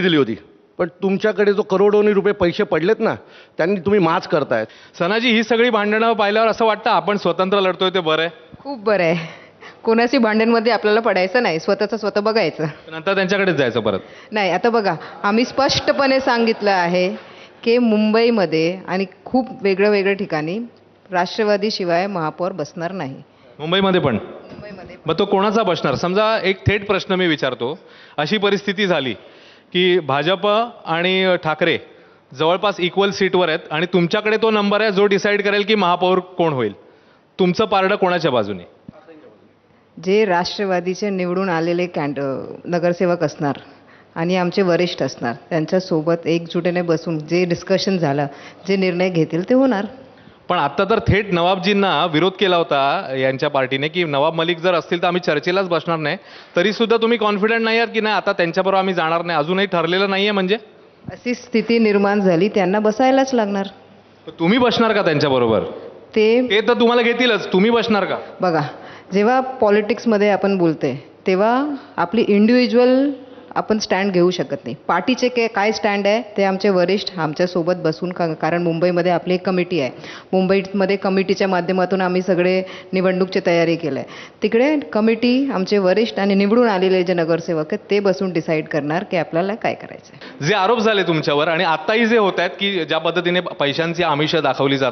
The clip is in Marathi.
दिली होती, पण तुमच्याकडे जो करोडोनी रुपये पैसे पडलेत ना, त्यांनी तुम्ही माच करतायत. सनाजी, ही सगळी भांडणं पाहिल्यावर असं वाटतं आपण स्वतंत्र लढतोय ते बरं आहे. खूप बरं आहे. कोणाशी भांडणमध्ये आपल्याला पडायचं नाही, स्वतःचं स्वतः बघायचं. नंतर त्यांच्याकडेच जायचं परत. नाही, आता बघा, आम्ही स्पष्टपणे सांगितलं आहे की मुंबईमध्ये आणि खूप वेगळं वेगळ्या ठिकाणी राष्ट्रवादीशिवाय महापौर बसणार नाही. मुंबईमध्ये पण. मुंबईमध्ये मग तो कोणाचा बसणार? समजा एक थेट प्रश्न मी विचारतो, अशी परिस्थिती झाली की भाजप आणि ठाकरे जवळपास इक्वल सीटवर आहेत आणि तुमच्याकडे तो नंबर आहे जो डिसाईड करेल की महापौर कोण होईल, तुमचं पारडं कोणाच्या बाजूने? जे राष्ट्रवादीचे निवडून आलेले नगरसेवक असणार आणि आमचे वरिष्ठ असणार, त्यांच्यासोबत एकजुटीने बसून जे डिस्कशन झालं, जे निर्णय घेतील ते होणार. पण आता तर थेट नवाबजींना विरोध केला होता यांच्या पार्टीने की नवाब मलिक जर असतील तर आम्ही चर्चेलाच बसणार नाही. तरी सुद्धा तुम्ही कॉन्फिडंट नाही आहात की नाही आता त्यांच्याबरोबर आम्ही जाणार नाही, अजूनही ठरलेलं नाहीये? म्हणजे अशी स्थिती निर्माण झाली, त्यांना बसायलाच लागणार. तुम्ही बसणार का त्यांच्याबरोबर? ते तर तुम्हाला घेतीलच, तुम्ही बसणार का? बघा, जेव्हा पॉलिटिक्समध्ये आपण बोलते तेव्हा आपली इंडिव्हिज्युअल आपण स्टँड घेऊ शकत नाही. पार्टीचे काय स्टँड आहे ते आमचे वरिष्ठ आमच्यासोबत बसून कारण मुंबईमध्ये आपली एक कमिटी आहे. मुंबईमध्ये कमिटीच्या माध्यमातून आम्ही सगळे निवडणूकची तयारी केलं आहे. तिकडे कमिटी, आमचे वरिष्ठ आणि निवडून आलेले जे नगरसेवक आहेत ते बसून डिसाईड करणार की आपल्याला काय करायचं आहे. जे आरोप झाले तुमच्यावर आणि आत्ताही जे होत आहेत की ज्या पद्धतीने पैशांची आमिष दाखवली जातात